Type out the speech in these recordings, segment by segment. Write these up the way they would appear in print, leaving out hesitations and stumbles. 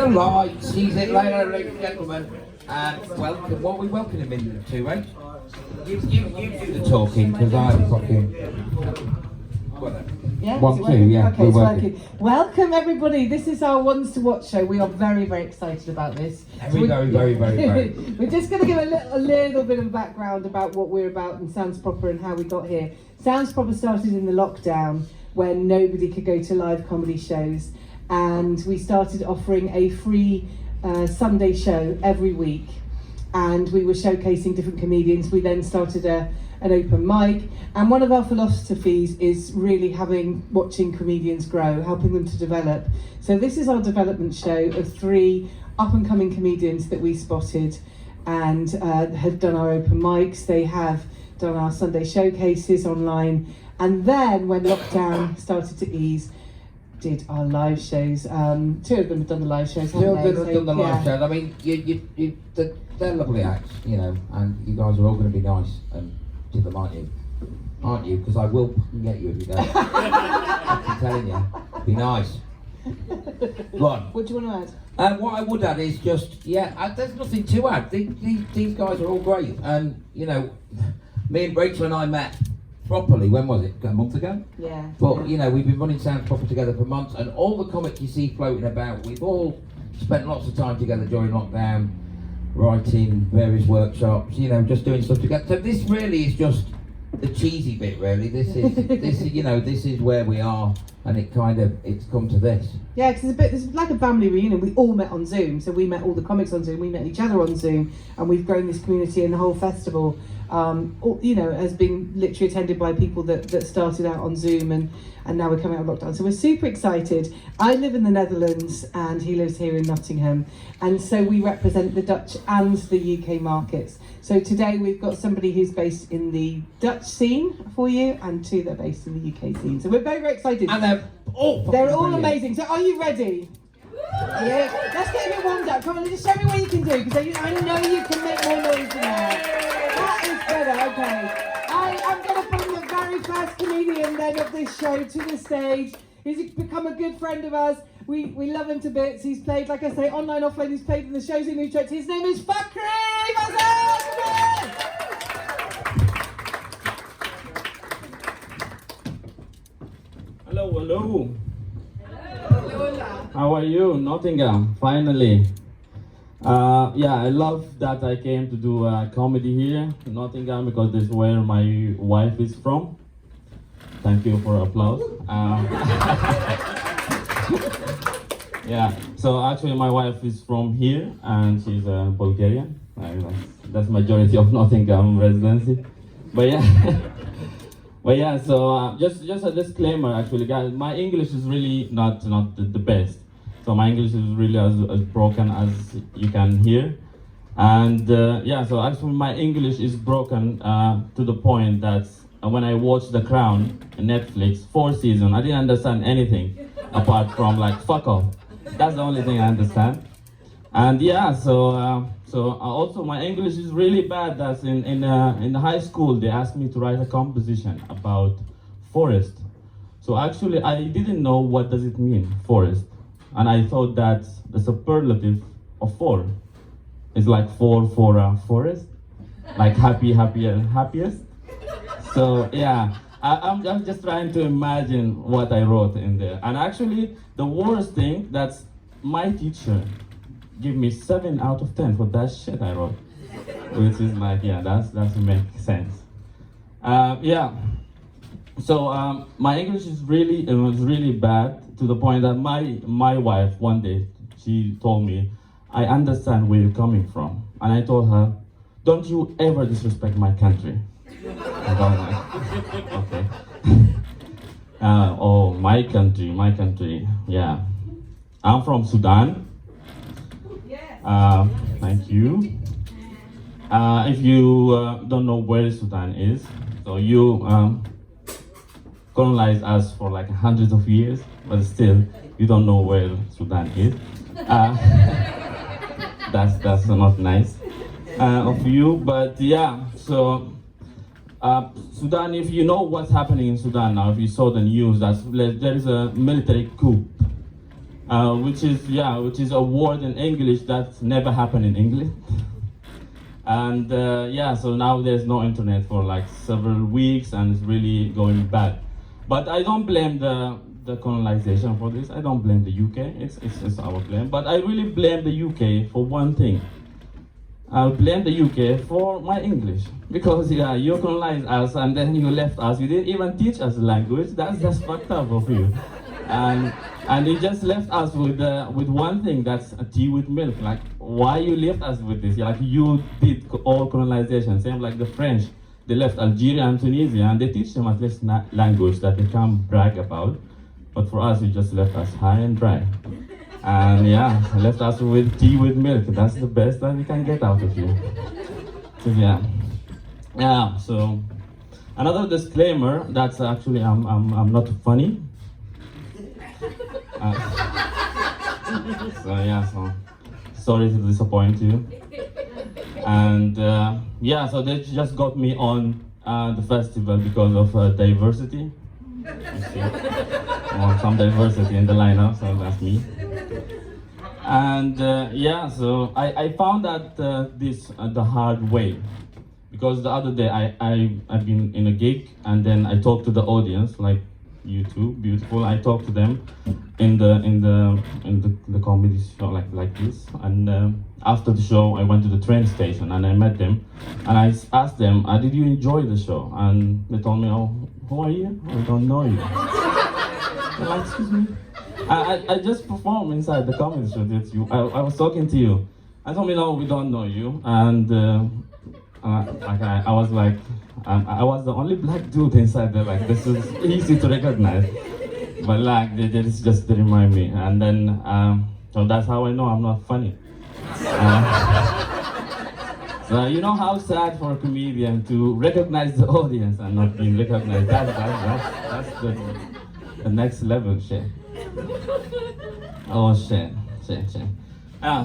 the lights. He's it later, ladies and gentlemen. Welcome. What are we welcoming him into, right? You do the talking, because I'm fucking... Yeah, 1, 2, yeah. Okay, it's working. Welcome everybody. This is our Ones to Watch show. We are very, very excited about this. Very. We're just going to give a little bit of background about what we're about and Sounds Proper and how we got here. Sounds Proper started in the lockdown when nobody could go to live comedy shows, and we started offering a free Sunday show every week, and we were showcasing different comedians. We then started an open mic, and one of our philosophies is really watching comedians grow, helping them to develop. So this is our development show of 3 up-and-coming comedians that we spotted and have done our open mics. They have done our Sunday showcases online, and then when lockdown started to ease, did our live shows. 2 of them have done the live shows, haven't they? 2 of them have done the live shows. I mean, they're lovely acts, you know, and you guys are all going to be nice to them, aren't you? Aren't you? Because I will get you if you don't. I'm telling you, be nice. Go on. What do you want to add? What I would add is just, there's nothing to add. These guys are all great, and you know, me and Rachel and I met properly, when was it? A month ago? Yeah. But you know, we've been running Sounds Proper together for months, and all the comics you see floating about, we've all spent lots of time together during lockdown, writing various workshops, you know, just doing stuff together. So this really is just the cheesy bit, really. This is you know, this is where we are, and it's come to this. Yeah, because it's like a family reunion. We all met on Zoom, so we met all the comics on Zoom, we met each other on Zoom, and we've grown this community, and the whole festival, you know, has been literally attended by people that started out on Zoom, and now we're coming out of lockdown. So we're super excited. I live in the Netherlands, and he lives here in Nottingham, and so we represent the Dutch and the UK markets. So today we've got somebody who's based in the Dutch scene for you, and 2 that are based in the UK scene. So we're very, very excited. And they're all brilliant. Amazing. So are you ready? Yeah. Let's get a bit warmed up. Come on, just show me what you can do, because I know you can make more noise than that. That is better. Okay. I am going to bring the very first comedian then of this show to the stage. He's become a good friend of ours. We love him to bits. He's played, like I say, online, offline. He's played in the shows in Utrecht. His name is Fakri. Hello, hello. How are you, Nottingham? Finally. I love that I came to do comedy here in Nottingham, because this is where my wife is from. Thank you for applause. So actually my wife is from here, and she's Bulgarian. That's majority of Nottingham residency. But yeah, so just a disclaimer, actually, guys. My English is really not the best. So my English is really as broken as you can hear. And so actually my English is broken to the point that when I watched The Crown on Netflix, 4 seasons, I didn't understand anything apart from like fuck off. That's the only thing I understand. And also my English is really bad. That's in high school they asked me to write a composition about forest. So actually I didn't know what does it mean, forest. And I thought that the superlative of 4 is like 4 for a forest, like happy, happier, happiest. So yeah, I'm just trying to imagine what I wrote in there. And actually, the worst thing, that's my teacher give me 7 out of 10 for that shit I wrote, which is like, that makes sense. So my English was really bad, to the point that my wife one day, she told me, I understand where you're coming from. And I told her, don't you ever disrespect my country. And I was like, okay. My country, yeah. I'm from Sudan. Thank you. If you don't know where Sudan is, so you colonized us for like hundreds of years, but still, you don't know where Sudan is. That's not nice of you, but yeah, so Sudan, if you know what's happening in Sudan now, if you saw the news, there is a military coup which is a word in English that never happened in English. And so now there's no internet for like several weeks, and it's really going bad. But I don't blame the colonization for this. I don't blame the UK. It's our blame. But I really blame the UK for one thing. I blame the UK for my English, because you colonized us and then you left us. You didn't even teach us the language. That's just fucked up of you. And you just left us with one thing, that's a tea with milk. Like, why you left us with this? Like, you did all colonization, same like the French. They left Algeria and Tunisia, and they teach them at least language that they can brag about. But for us, you just left us high and dry. And left us with tea with milk. That's the best that we can get out of you. So so another disclaimer, that's actually I'm not funny. So sorry to disappoint you. And so they just got me on the festival because of diversity. You see, some diversity in the lineup, so that's me. And so I found that this the hard way, because the other day I've been in a gig, and then I talked to the audience, like you two, beautiful. I talked to them in the comedy show like this, and after the show I went to the train station and I met them, and I asked them, did you enjoy the show? And they told me, oh, who are you? I don't know you. I'm like, excuse me. I just performed inside the comedy show that you. I was talking to you. I told me, no, we don't know you. And I was like, I was the only black dude inside there. Like, this is easy to recognize. But like, this just to remind me. And then, so that's how I know I'm not funny. So you know how sad for a comedian to recognize the audience and not being recognized. That's the next level shit. Oh shit.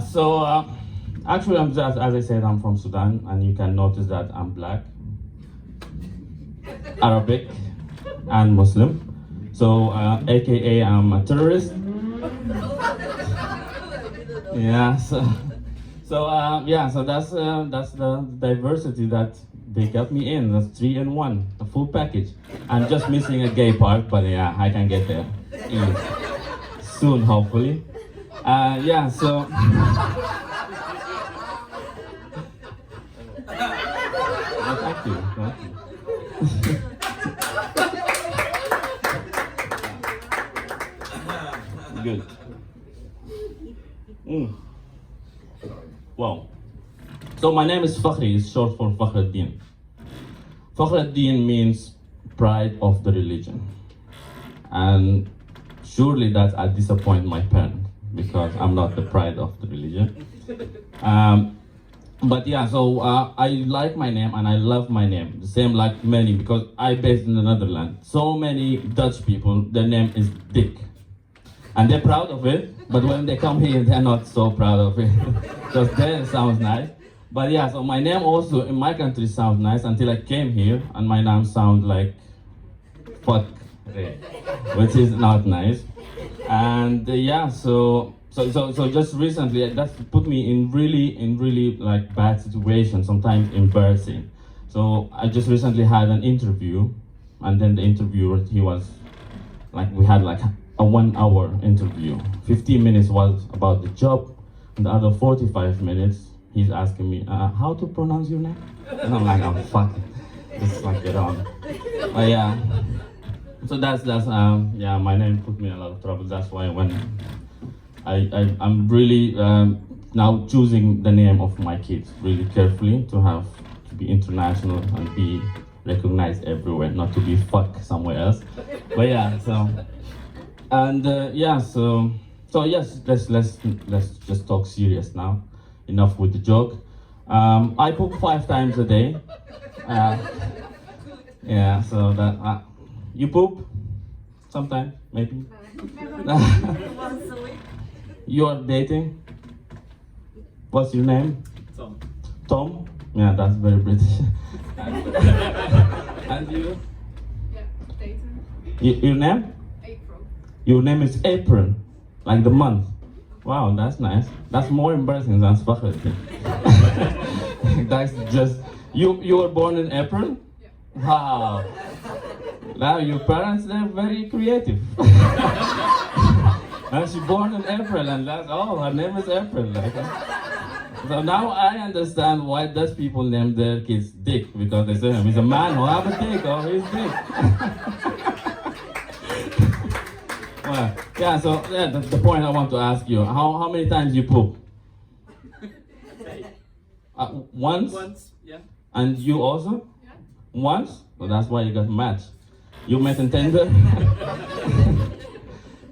So actually, I'm just, as I said, I'm from Sudan, and you can notice that I'm black, Arabic, and Muslim. So AKA I'm a terrorist. So that's the diversity that they got me in. That's 3 in 1, the full package. I'm just missing a gay part, but I can get there soon, hopefully. So. Thank you. Good. Wow. So my name is Fakhri, it's short for Fakhruddin. Fakhruddin means pride of the religion. And surely that disappoint my parents, because I'm not the pride of the religion. So I like my name and I love my name, the same like many, because I based in the Netherlands. So many Dutch people, their name is Dick. And they're proud of it, but when they come here, they're not so proud of it. Because there it sounds nice. But so my name also in my country sounds nice until I came here, and my name sounds like fuck, which is not nice. And so just recently, that put me in really like bad situation, sometimes embarrassing. So I just recently had an interview, and then the interviewer, he was like, we had like a 1-hour interview. 15 minutes was about the job, and the other 45 minutes, he's asking me, how to pronounce your name? And I'm like, oh fuck, just like get on. But so that's my name put me in a lot of trouble. That's why when I'm really now choosing the name of my kids really carefully to be international and be recognized everywhere, not to be fuck somewhere else. But so yes, let's just talk serious now. Enough with the joke. I poop 5 times a day. So that you poop sometimes, maybe. Once a week. You're dating? What's your name? Tom. Tom? Yeah, that's very British. And you? Yeah, dating. Your name? April. Your name is April. like the month. Wow, that's nice. That's more embarrassing than Spaghetti. That's just, you were born in April? Wow. Now your parents, they're very creative. And she born in April, and that's, oh, her name is April. So now I understand why Dutch people name their kids Dick, because they say he's a man who have a dick, or he's Dick. Well, yeah, so yeah, that's the point I want to ask you. How many times you poop? Once? Once, yeah. And you also? Yeah. Once? Well, that's why you got matched. You met in Tinder?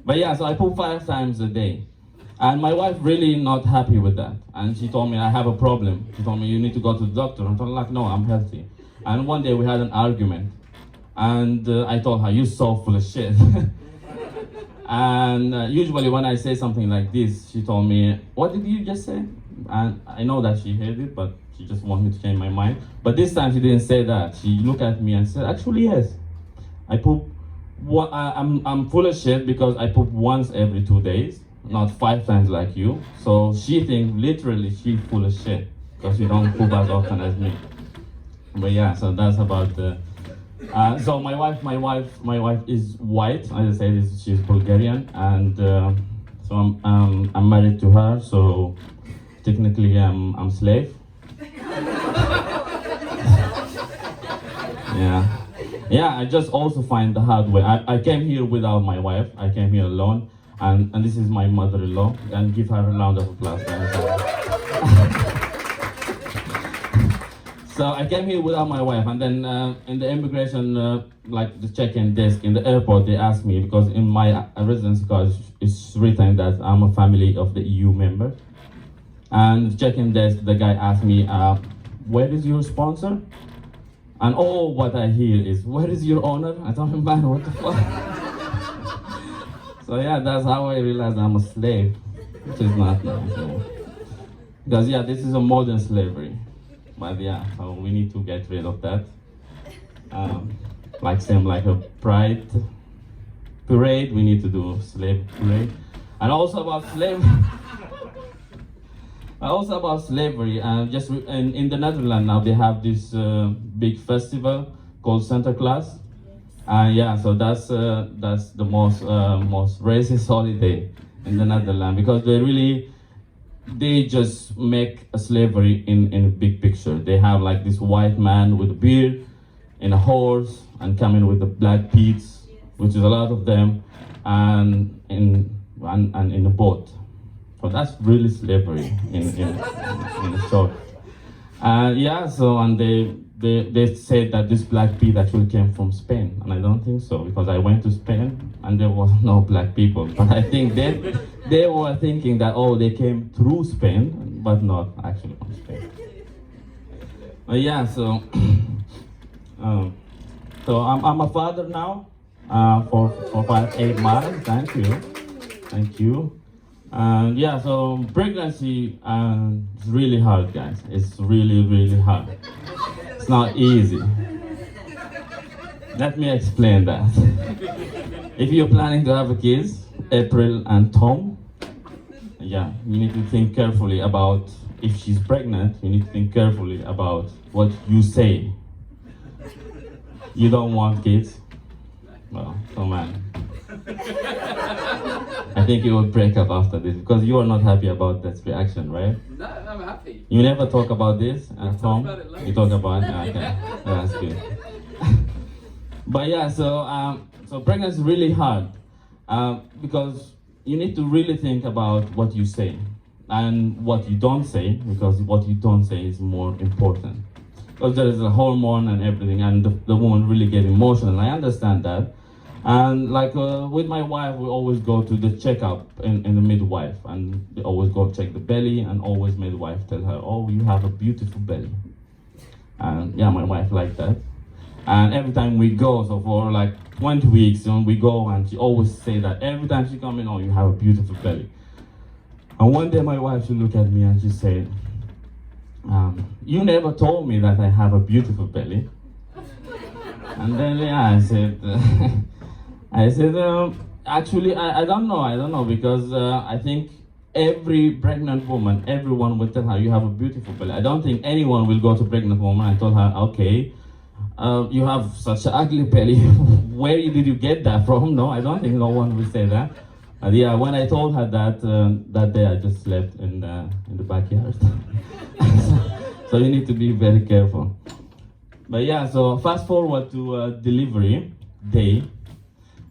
But yeah, so I poop 5 times a day. And my wife really not happy with that. And she told me I have a problem. She told me you need to go to the doctor. I told her like, no, I'm healthy. And one day we had an argument. And I told her, you're so full of shit. And usually when I say something like this, she told me, what did you just say? And I know that she heard it, but she just wanted me to change my mind. But this time she didn't say that. She looked at me and said, actually, yes. I poop, I'm full of shit because I poop once every 2 days, not 5 times like you. So she thinks literally she's full of shit because she don't poop as often as me. But yeah, so that's about the, so my wife is white. As I said, she's Bulgarian, and so I'm married to her. So technically, I'm slave. Yeah. I just also find the hard way. I came here without my wife. I came here alone, and this is my mother-in-law. And give her a round of applause. So I came here without my wife, and then in the immigration, like the check-in desk in the airport, they asked me, because in my residence card it's written that I'm a family of the EU member. And the check-in desk, the guy asked me, where is your sponsor? And all what I hear is, where is your owner? I told him, man, what the fuck? So yeah, that's how I realized I'm a slave, which is not nice. Because yeah, this is a modern slavery. But yeah, so we need to get rid of that. Like same like a pride parade, we need to do slave parade. And also about slavery, just in the Netherlands now they have this big festival called Sinterklaas. Yeah, so that's the most racist holiday in the Netherlands, because they just make a slavery in a big picture. They have like this white man with a beard and a horse and coming with the black pigs, which is a lot of them, and in a boat. So that's really slavery in a short. Yeah, so and they said that this black pig actually came from Spain, and I don't think so, because I went to Spain and there was no black people. But I think they were thinking that, oh, they came through Spain, but not actually from Spain. But yeah, so so I'm a father now for 8 months. Thank you. And yeah, so pregnancy is really hard, guys. It's really hard. It's not easy. Let me explain that. If you're planning to have a kids, April and Tom, yeah, you need to think carefully about if she's pregnant. You need to think carefully about what you say. You don't want kids? Well, so man. I think you will break up after this, because you are not happy about that reaction, right? No, I'm happy. You never talk about this, Tom? Talk about it later. You talk about it? Okay, that's good. But yeah, so pregnancy is really hard, because you need to really think about what you say and what you don't say, because what you don't say is more important. Because there is a hormone and everything, and the woman really get emotional. I understand that. And like with my wife, we always go to the checkup in the midwife, and they always go check the belly, and always midwife tell her, oh, you have a beautiful belly. And yeah, my wife liked that. And every time we go, so for like 20 weeks, we go, and she always say that every time she come in, oh, you have a beautiful belly. And one day my wife, she looked at me and she said, you never told me that I have a beautiful belly. And then yeah, I said, Actually, I don't know. I don't know because I think every pregnant woman, everyone will tell her you have a beautiful belly. I don't think anyone will go to pregnant woman and tell her, okay, you have such an ugly belly. Where did you get that from? No, I don't think no one will say that. Yeah, when I told her that that day, I just slept in the backyard. So you need to be very careful. But yeah, so fast forward to delivery day.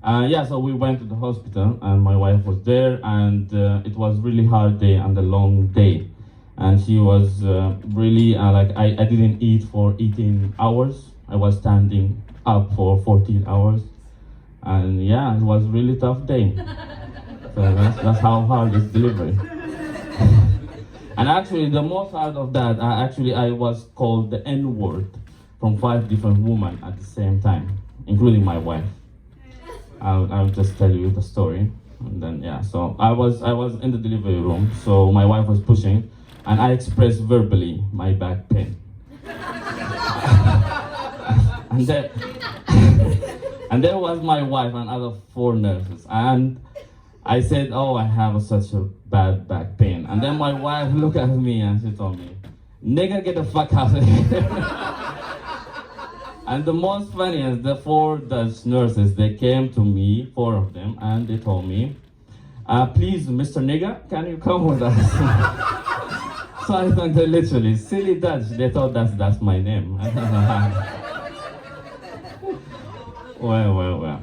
Yeah, so we went to the hospital and my wife was there, and it was really hard day and a long day. And she was really like, I didn't eat for 18 hours. I was standing up for 14 hours. And yeah, it was really tough day. So that's how hard is delivery. And actually, the most hard of that, I was called the N-word from 5 different women at the same time, including my wife. I'll just tell you the story, and then yeah. So I was in the delivery room. So my wife was pushing, and I expressed verbally my back pain. and there, and there was my wife and other 4 nurses, and I said, "Oh, I have such a bad back pain." And then my wife looked at me and she told me, "Nigga, get the fuck out of here." And the most funny is the 4 Dutch nurses, they came to me, 4 of them, and they told me, "Please, Mr. Nigger, can you come with us?" So I thought they literally, silly Dutch, they thought that's my name. Well.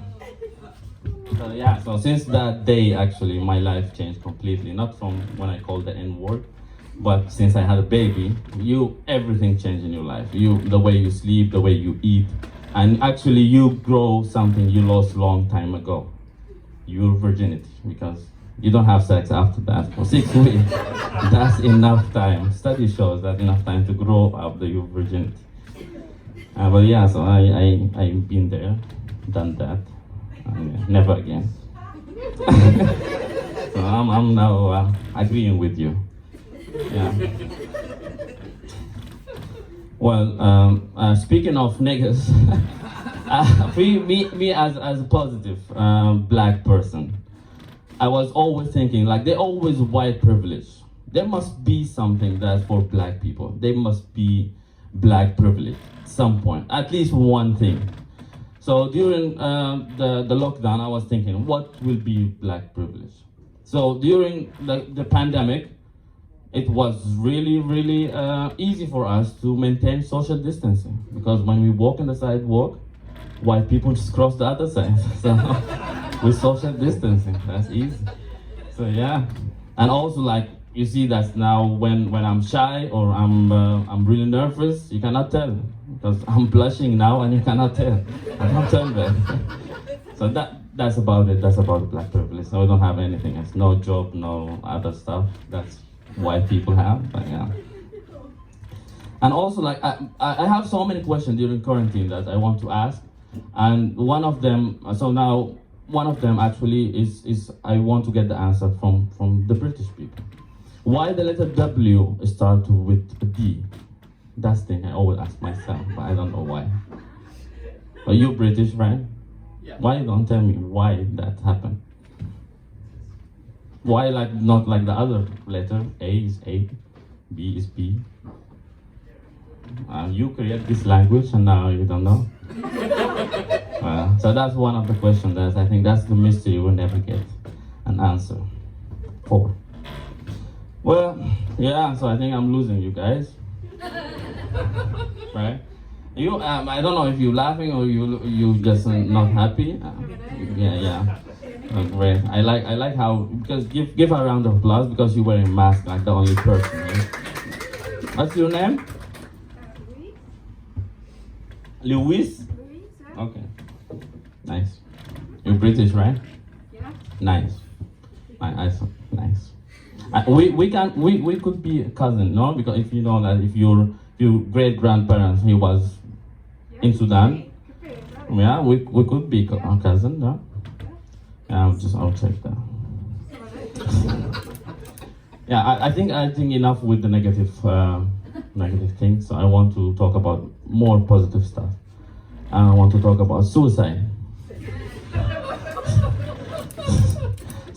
So yeah, so since that day, actually, my life changed completely. Not from when I called the N-word, but since I had a baby, everything changed in your life. The way you sleep, the way you eat, and actually you grow something you lost long time ago, your virginity, because you don't have sex after that for 6 weeks. That's enough time. Study shows that's enough time to grow up your virginity. But yeah, so I've been there, done that, and never again. So I'm now agreeing with you. Yeah. Well, speaking of niggas, me as a positive black person, I was always thinking, like, they're always white privilege. There must be something that's for black people. There must be black privilege at some point, at least one thing. So during the lockdown, I was thinking, what will be black privilege? So during the pandemic, it was really easy for us to maintain social distancing, because when we walk on the sidewalk, white people just cross the other side. So with social distancing, that's easy. So yeah, and also, like, you see that now when I'm shy or I'm really nervous, you cannot tell, because I'm blushing now and you cannot tell. I don't tell that. So that's about it. That's about black privilege. So we don't have anything else. No job, no other stuff. That's white people have, but yeah. And also, like, I have so many questions during quarantine that I want to ask, and one of them actually is I want to get the answer from the British people. Why the letter W start with a D? That's the thing I always ask myself, but I don't know why. Are you British, right? Yeah. Why you don't tell me why that happened? Why not like the other letter? A is A, B is B. You create this language and now you don't know. So that's one of the questions that I think that's the mystery we'll never get an answer for. Well, yeah. So I think I'm losing you guys, right? I don't know if you're laughing or you just not happy. Yeah. Great. I like how, because give her a round of applause because you're wearing a mask like the only person. Right? What's your name? Louis? Okay. Nice. You're British, right? Yeah. Nice. Nice. We could be a cousin, no? Because if you know that if your great grandparents he was in Sudan, yeah, we could be a cousin, no? Yeah, I'll check that. Yeah, I think enough with the negative things. So I want to talk about more positive stuff. I want to talk about suicide.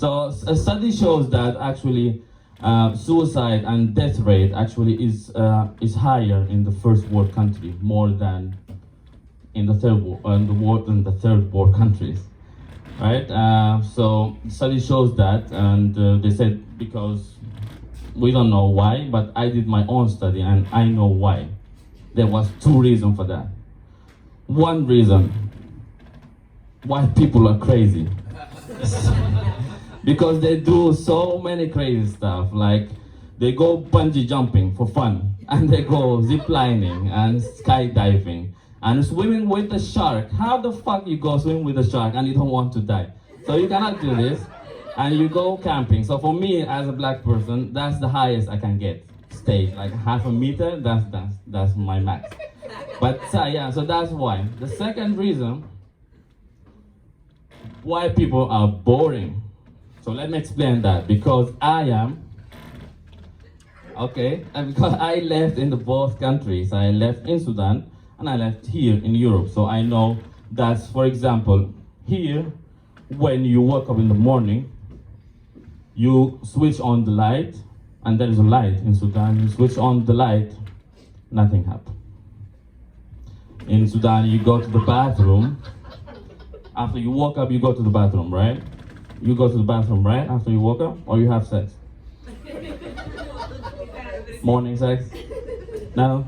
So a study shows that actually suicide and death rate actually is higher in the first world country more than in the third world countries, right? So study shows that, and they said because we don't know why, but I did my own study and I know why. There was two reasons for that. One reason, why people are crazy. Because they do so many crazy stuff, like they go bungee jumping for fun, and they go zip lining and skydiving and swimming with the shark. How the fuck you go swim with a shark and you don't want to die? So you cannot do this. And you go camping. So for me, as a black person, that's the highest I can get. Stage, like half a meter, that's my max. But yeah, so that's why. The second reason why people are boring. So let me explain that. Because I am, okay, and because I left in the both countries. I left in Sudan and I left here in Europe. So I know that, for example, here, when you wake up in the morning, you switch on the light, and there is a light in Sudan. You switch on the light, nothing happens. In Sudan, you go to the bathroom. After you woke up, you go to the bathroom, right? You go to the bathroom, right? After you woke up, or you have sex? Morning sex? No?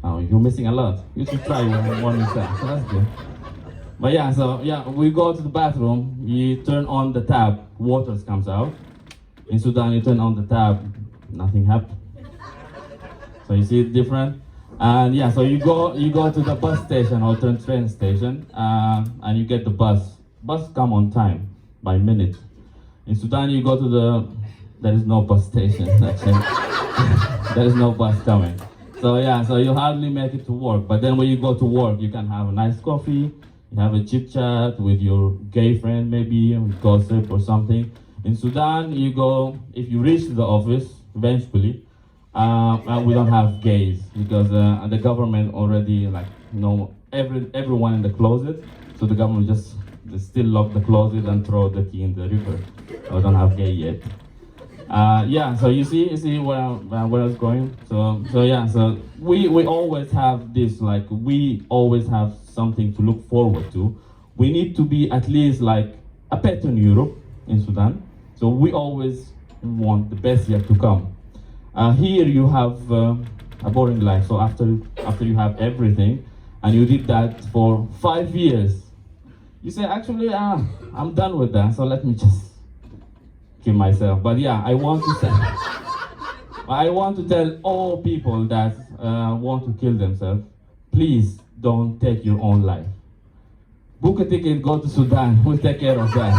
Oh, you're missing a lot. You should try your morning sex. So that's good. But yeah, so yeah, we go to the bathroom, you turn on the tap, water comes out. In Sudan, you turn on the tap, nothing happens. So you see it different? And yeah, so you go to the bus station or train station, and you get the bus. Bus come on time, by minute. In Sudan, you go to there is no bus station, actually. There is no bus coming. So yeah, so you hardly make it to work. But then when you go to work, you can have a nice coffee, you have a chit chat with your gay friend, maybe gossip or something. In Sudan, you go, if you reach the office eventually, we don't have gays because the government already everyone in the closet, so the government just still lock the closet and throw the key in the river. So we don't have gay yet. Yeah, so you see where I was going. So yeah, so we always have this, like we always have something to look forward to. We need to be at least like a pet in Europe, in Sudan. So we always want the best yet to come. Here you have a boring life. So after you have everything, and you did that for 5 years, you say, actually, I'm done with that. So let me just kill myself. But yeah, I want to tell all people that want to kill themselves, please don't take your own life. Book a ticket, go to Sudan. We'll take care of that.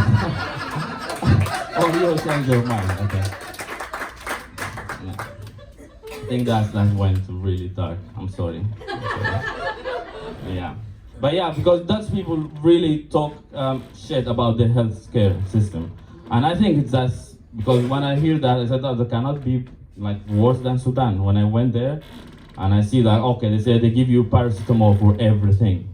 Or you'll change your mind. Okay. Yeah. I think that went really dark. I'm sorry. Yeah. But yeah, because Dutch people really talk shit about the healthcare system. And I think that's because when I hear that, I said that it cannot be like worse than Sudan. When I went there and I see that, okay, they say they give you paracetamol for everything.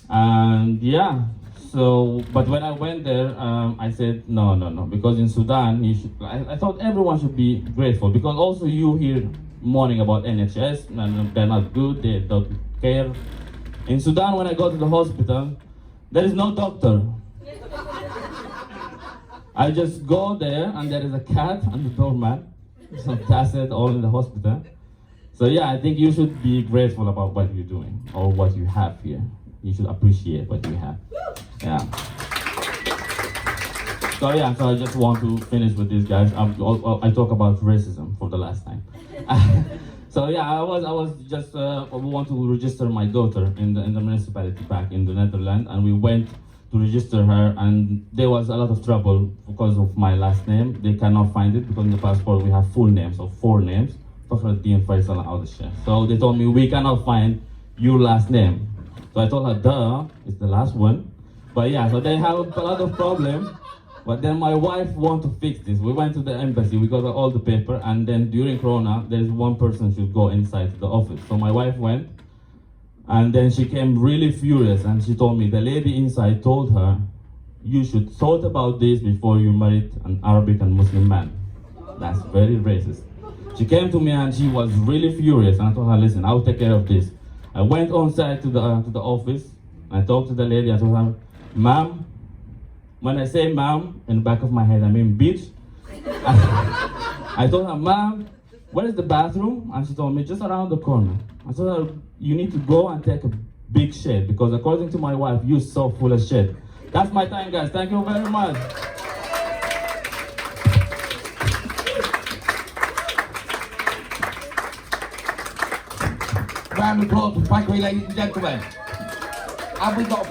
And yeah, so, but when I went there, I said, no, because in Sudan, I thought everyone should be grateful, because also you hear mourning about NHS, and they're not good, they don't care. In Sudan, when I go to the hospital, there is no doctor. I just go there, and there is a cat and the doorman, so that's it, all in the hospital. So yeah, I think you should be grateful about what you're doing, or what you have here. You should appreciate what you have. Yeah. So yeah, so I just want to finish with these guys. I talk about racism for the last time. So yeah, I was just we want to register my daughter in the municipality back in the Netherlands, and we went to register her, and there was a lot of trouble because of my last name. They cannot find it because in the passport we have full names, so 4 names. So they told me we cannot find your last name. So I told her, duh, it's the last one. But yeah, so they have a lot of problem. But then my wife want to fix this. We went to the embassy, we got all the paper, and then during Corona, there's one person should go inside the office. So my wife went, and then she came really furious, and she told me the lady inside told her you should thought about this before you married an Arabic and Muslim man. That's very racist. She came to me and she was really furious, and I told her, listen, I'll take care of this. I went on site to the office. I talked to the lady. I told her, ma'am, when I say ma'am, in the back of my head, I mean bitch. I told her, ma'am, where is the bathroom? And she told me, just around the corner. I told her, you need to go and take a big shit, because according to my wife, you're so full of shit. That's my time, guys. Thank you very much. Round of applause for Factory, ladies and gentlemen. Have we got a